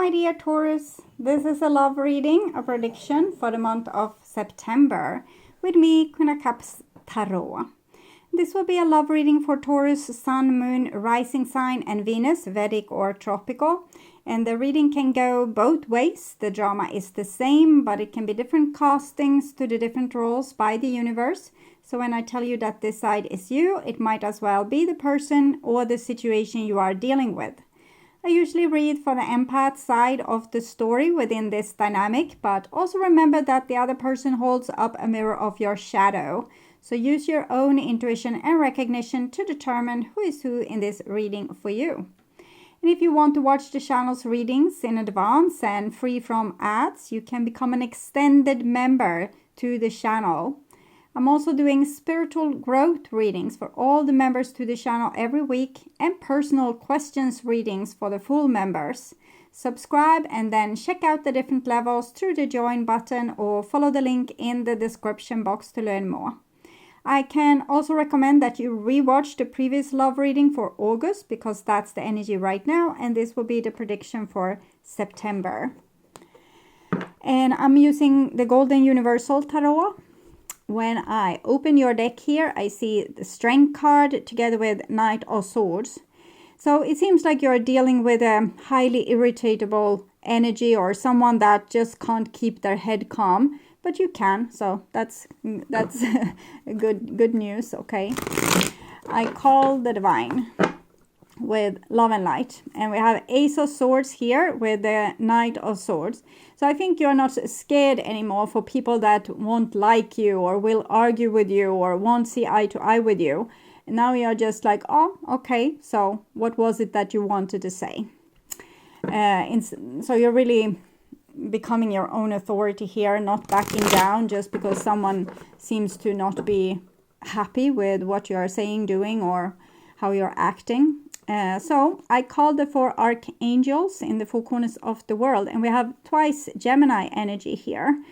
my dear Taurus. This is a love reading, a prediction for the month of September with me, Queen of Cups Tarot. This will be a love reading for Taurus, Sun, Moon, Rising Sign and Venus, Vedic or Tropical. And the reading can go both ways. The drama is the same, but it can be different castings to the different roles by the universe. So when I tell you that this side is you, it might as well be the person or the situation you are dealing with. I usually read for the empath side of the story within this dynamic, but also remember that the other person holds up a mirror of your shadow. So use your own intuition and recognition to determine who is who in this reading for you. And if you want to watch the channel's readings in advance and free from ads, you can become an extended member to the channel. I'm also doing spiritual growth readings for all the members to the channel every week and personal questions readings for the full members. Subscribe and then check out the different levels through the join button or follow the link in the description box to learn more. I can also recommend that you rewatch the previous love reading for August because that's the energy right now, and this will be the prediction for September. And I'm using the Golden Universal Tarot. When I open your deck here, I see the Strength card together with Knight of Swords. So it seems like you're dealing with a highly irritable energy or someone that just can't keep their head calm, but you can. So that's good news. Okay, I call the Divine with Love and Light, and we have Ace of Swords here with the Knight of Swords. So I think you're not scared anymore for people that won't like you or will argue with you or won't see eye to eye with you. And now you're just like, oh, okay, so what was it that you wanted to say? So you're really becoming your own authority here, not backing down just because someone seems to not be happy with what you are saying, doing, or how you're acting. So I called the 4 archangels in the 4 corners of the world, and we have twice Gemini energy here.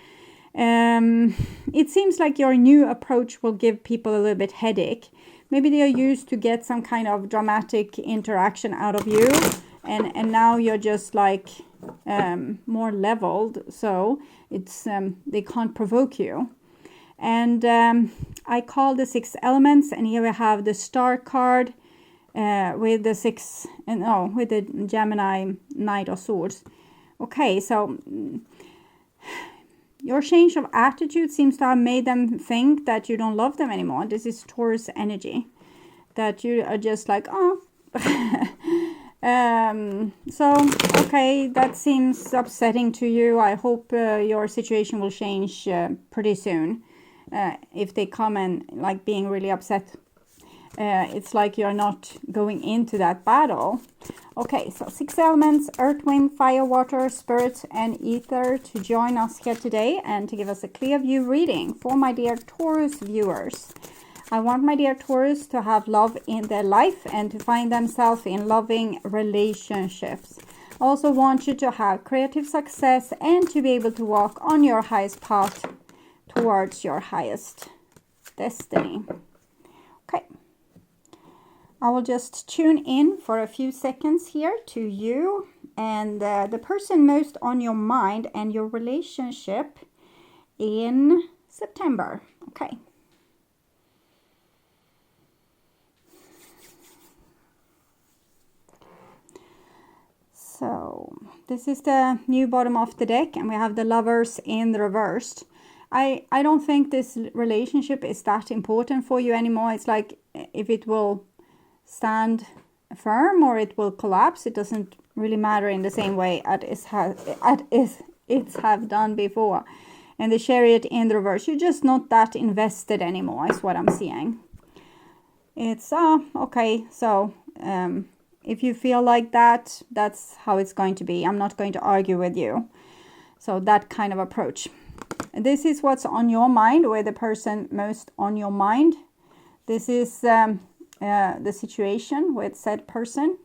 It seems like your new approach will give people a little bit headache. Maybe they are used to get some kind of dramatic interaction out of you, and now you're just like more leveled, so it's they can't provoke you. And I call the 6 elements, and here we have the Star card. With the with the Gemini Knight of Swords. Okay, so your change of attitude seems to have made them think that you don't love them anymore. This is Taurus energy, that you are just like, oh. So okay, that seems upsetting to you. I hope your situation will change pretty soon. If they come and like being really upset, it's like you're not going into that battle. Okay, so 6 elements, earth, wind, fire, water, spirit and ether to join us here today and to give us a clear view reading for my dear Taurus viewers. I want my dear Taurus to have love in their life and to find themselves in loving relationships. I also want you to have creative success and to be able to walk on your highest path towards your highest destiny. Okay. I will just tune in for a few seconds here to you and the person most on your mind and your relationship in September. Okay. So this is the new bottom of the deck, and we have the Lovers in the reversed. I don't think this relationship is that important for you anymore. It's like if it will stand firm or it will collapse, it doesn't really matter in the same way as it have done before. And the Chariot in the reverse, you're just not that invested anymore is what I'm seeing. It's okay, so if you feel like that, that's how it's going to be. I'm not going to argue with you. So that kind of approach. This is what's on your mind, or the person most on your mind. This is the situation with said person.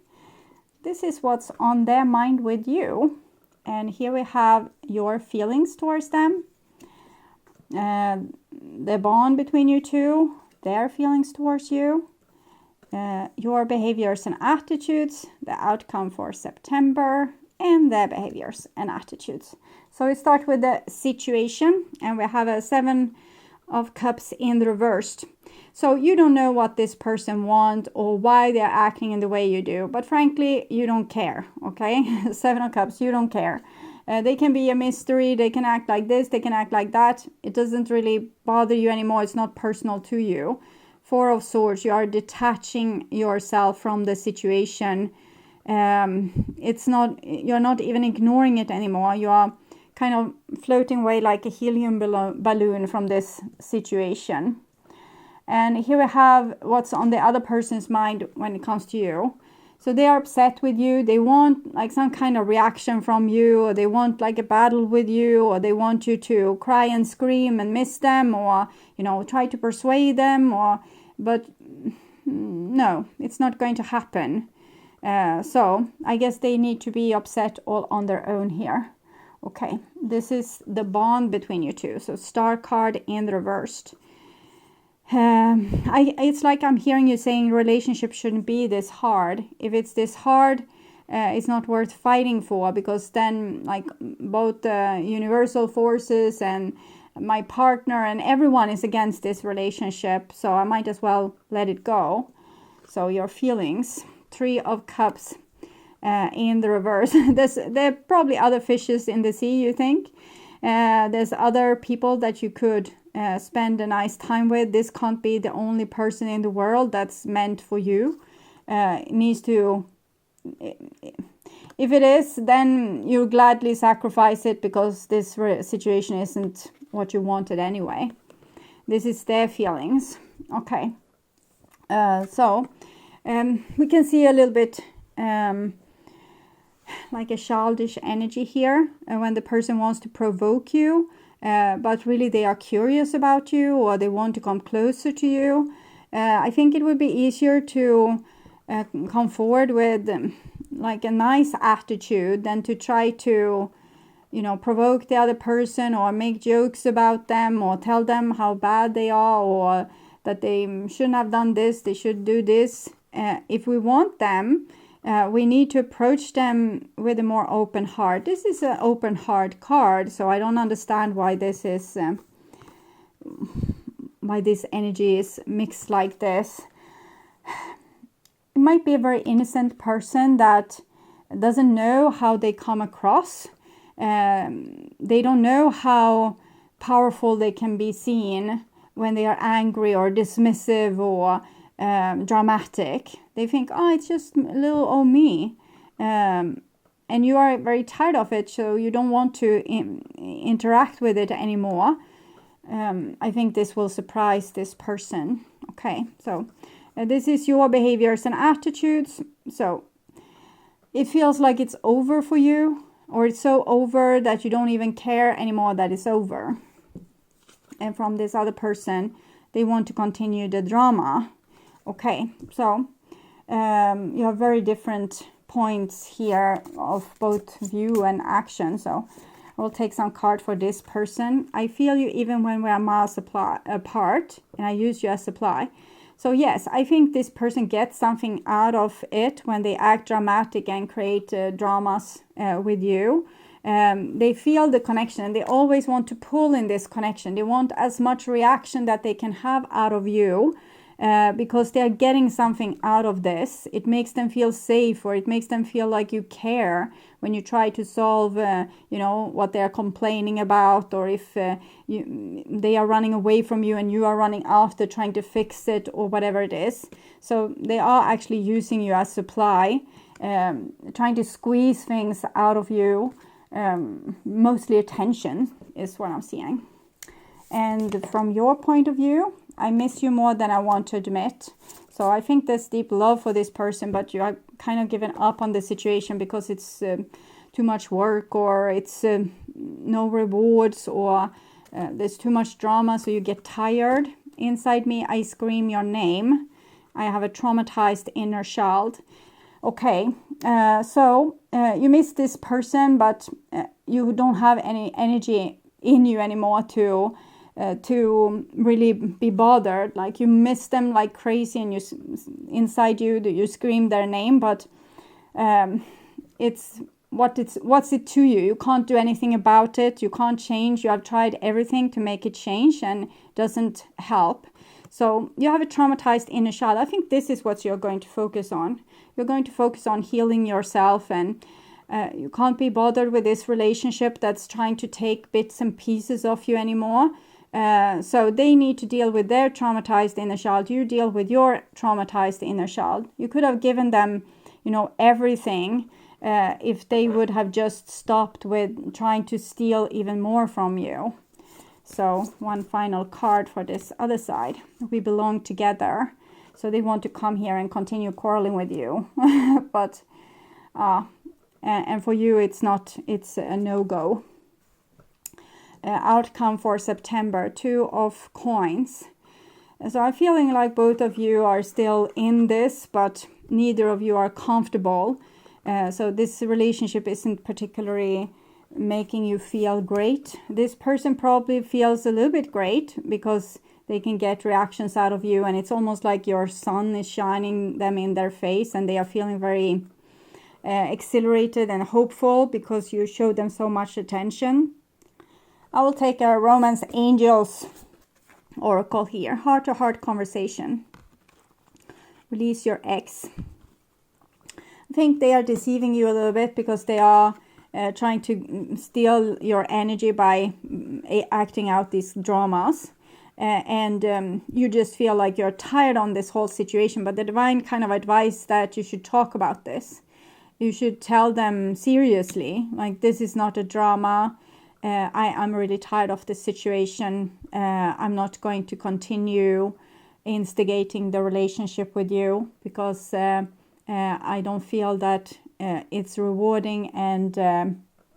This is what's on their mind with you, and here we have your feelings towards them, the bond between you two, their feelings towards you, your behaviors and attitudes, the outcome for September, and their behaviors and attitudes. So we start with the situation, and we have a 7 of Cups in the reversed. So you don't know what this person wants or why they're acting in the way you do, but frankly, you don't care, okay? 7 of Cups, you don't care. They can be a mystery, they can act like this, they can act like that. It doesn't really bother you anymore, it's not personal to you. 4 of Swords, you are detaching yourself from the situation. You're not even ignoring it anymore. You are kind of floating away like a helium balloon from this situation. And here we have what's on the other person's mind when it comes to you. So they are upset with you. They want like some kind of reaction from you, or they want like a battle with you, or they want you to cry and scream and miss them, or, you know, try to persuade them, but no, it's not going to happen. So I guess they need to be upset all on their own here. Okay, this is the bond between you two. So Star card in the reversed. It's like I'm hearing you saying relationship shouldn't be this hard. If it's this hard, it's not worth fighting for, because then like both the universal forces and my partner and everyone is against this relationship. So I might as well let it go. So your feelings. 3 of Cups in the reverse. There are probably other fishes in the sea, you think. There's other people that you could spend a nice time with. This can't be the only person in the world that's meant for you. It needs to, if it is, then you gladly sacrifice it, because this situation isn't what you wanted anyway. This is their feelings. Okay. So we can see a little bit like a childish energy here, when the person wants to provoke you, but really they are curious about you, or they want to come closer to you. I think it would be easier to come forward with like a nice attitude than to try to, you know, provoke the other person, or make jokes about them, or tell them how bad they are, or that they shouldn't have done this, they should do this. If we want them, we need to approach them with a more open heart. This is an open heart card, so I don't understand why this is why this energy is mixed like this. It might be a very innocent person that doesn't know how they come across. They don't know how powerful they can be seen when they are angry or dismissive or dramatic. They think, oh, it's just a little old me. And you are very tired of it, so you don't want to interact with it anymore. I think this will surprise this person. Okay, so this is your behaviors and attitudes. So it feels like it's over for you, or it's so over that you don't even care anymore that it's over. And from this other person, they want to continue the drama. Okay, so you have very different points here of both view and action. So I will take some card for this person. I feel you even when we are miles apart, and I use you as supply. So yes, I think this person gets something out of it when they act dramatic and create dramas with you. They feel the connection, and they always want to pull in this connection. They want as much reaction that they can have out of you, because they are getting something out of this. It makes them feel safe, or it makes them feel like you care when you try to solve, what they are complaining about, or if they are running away from you and you are running after trying to fix it, or whatever it is. So they are actually using you as supply, trying to squeeze things out of you. Mostly attention is what I'm seeing. And from your point of view, I miss you more than I want to admit. So I think there's deep love for this person, but you are kind of given up on the situation because it's too much work, or it's no rewards, or there's too much drama, so you get tired. Inside me, I scream your name. I have a traumatized inner child. Okay, so you miss this person, but you don't have any energy in you anymore to really be bothered. Like, you miss them like crazy, and inside you scream their name, but it's what's it to you? You can't do anything about it. You can't change. You have tried everything to make it change and doesn't help. So you have a traumatized inner child. I think this is what you're going to focus on. You're going to focus on healing yourself, and you can't be bothered with this relationship that's trying to take bits and pieces of you anymore. So they need to deal with their traumatized inner child. You deal with your traumatized inner child. You could have given them, everything if they would have just stopped with trying to steal even more from you. So one final card for this other side. We belong together. So they want to come here and continue quarreling with you. But, and for you, it's a no-go. Outcome for September, 2 of coins. So I'm feeling like both of you are still in this, but neither of you are comfortable. So this relationship isn't particularly making you feel great. This person probably feels a little bit great because they can get reactions out of you, and it's almost like your sun is shining them in their face, and they are feeling very exhilarated and hopeful because you showed them so much attention. I will take a Romance Angels Oracle here. Heart-to-heart conversation. Release your ex. I think they are deceiving you a little bit because they are trying to steal your energy by acting out these dramas. And you just feel like you're tired on this whole situation. But the divine kind of advice that you should talk about this. You should tell them seriously, like, this is not a drama. I'm really tired of this situation. I'm not going to continue instigating the relationship with you because I don't feel that it's rewarding, and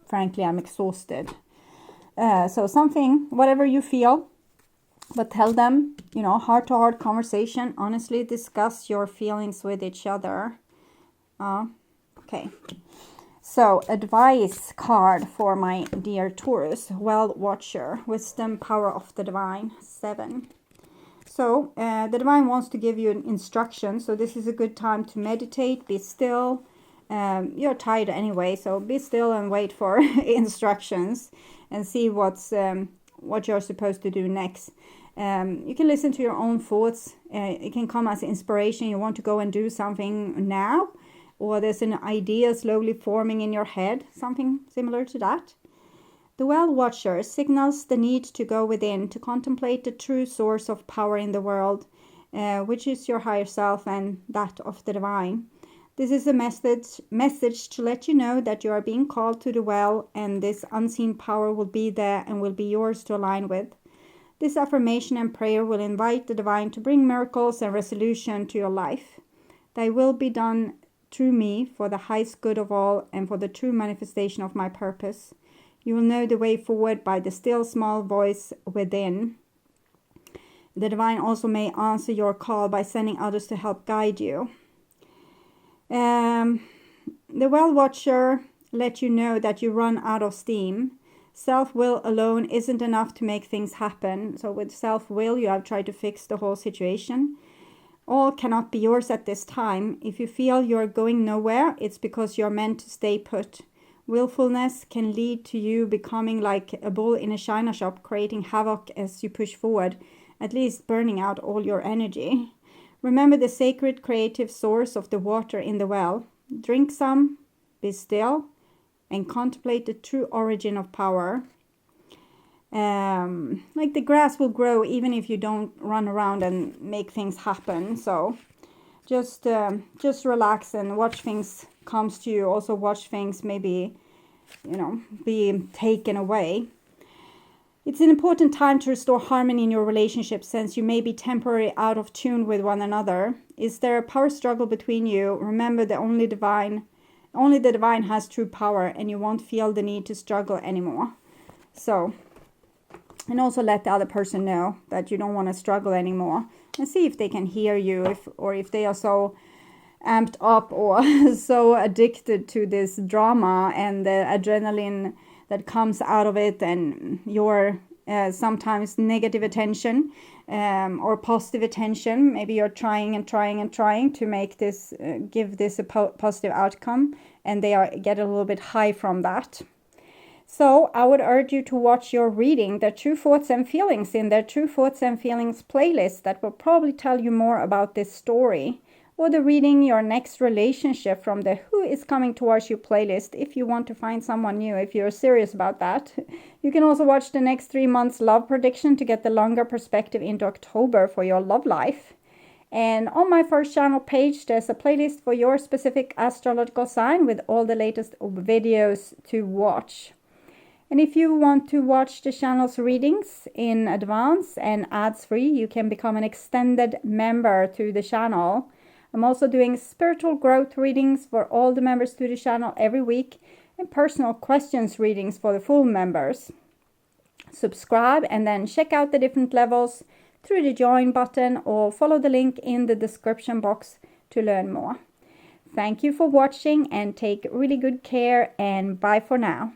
frankly, I'm exhausted. So something, whatever you feel, but tell them, heart-to-heart conversation. Honestly, discuss your feelings with each other. Okay. So, advice card for my dear Taurus. Well Watcher. Wisdom, power of the divine. 7. So, the divine wants to give you an instruction. So, this is a good time to meditate. Be still. You're tired anyway. So, be still and wait for instructions. And see what you're supposed to do next. You can listen to your own thoughts. It can come as inspiration. You want to go and do something now. Or there's an idea slowly forming in your head, something similar to that. The Well Watcher signals the need to go within to contemplate the true source of power in the world, which is your higher self and that of the divine. This is a message to let you know that you are being called to the well, and this unseen power will be there and will be yours to align with. This affirmation and prayer will invite the divine to bring miracles and resolution to your life. Thy will be done through me for the highest good of all and for the true manifestation of my purpose. You will know the way forward by the still small voice within. The divine also may answer your call by sending others to help guide you. The Well Watcher let you know that you run out of steam. Self-will alone isn't enough to make things happen. So with self-will, you have tried to fix the whole situation. All cannot be yours at this time. If you feel you're going nowhere, it's because you're meant to stay put. Willfulness can lead to you becoming like a bull in a china shop, creating havoc as you push forward, at least burning out all your energy. Remember the sacred creative source of the water in the well. Drink some, be still, and contemplate the true origin of power. Like the grass will grow even if you don't run around and make things happen. So just relax and watch things comes to you. Also watch things maybe, be taken away. It's an important time to restore harmony in your relationship, since you may be temporarily out of tune with one another. Is there a power struggle between you? Remember that only the divine has true power, and you won't feel the need to struggle anymore. So, and also let the other person know that you don't want to struggle anymore, and see if they can hear you, if they are so amped up or so addicted to this drama and the adrenaline that comes out of it, and your sometimes negative attention or positive attention. Maybe you're trying and trying and trying to make this, give this a positive outcome, and they get a little bit high from that. So I would urge you to watch your reading, Their True Thoughts and Feelings, in their True Thoughts and Feelings playlist that will probably tell you more about this story. Or the Reading Your Next Relationship from the Who is Coming Towards You playlist if you want to find someone new, if you're serious about that. You can also watch the next 3 months love prediction to get the longer perspective into October for your love life. And on my first channel page, there's a playlist for your specific astrological sign with all the latest videos to watch. And if you want to watch the channel's readings in advance and ads-free, you can become an extended member to the channel. I'm also doing spiritual growth readings for all the members to the channel every week and personal questions readings for the full members. Subscribe and then check out the different levels through the join button or follow the link in the description box to learn more. Thank you for watching and take really good care, and bye for now.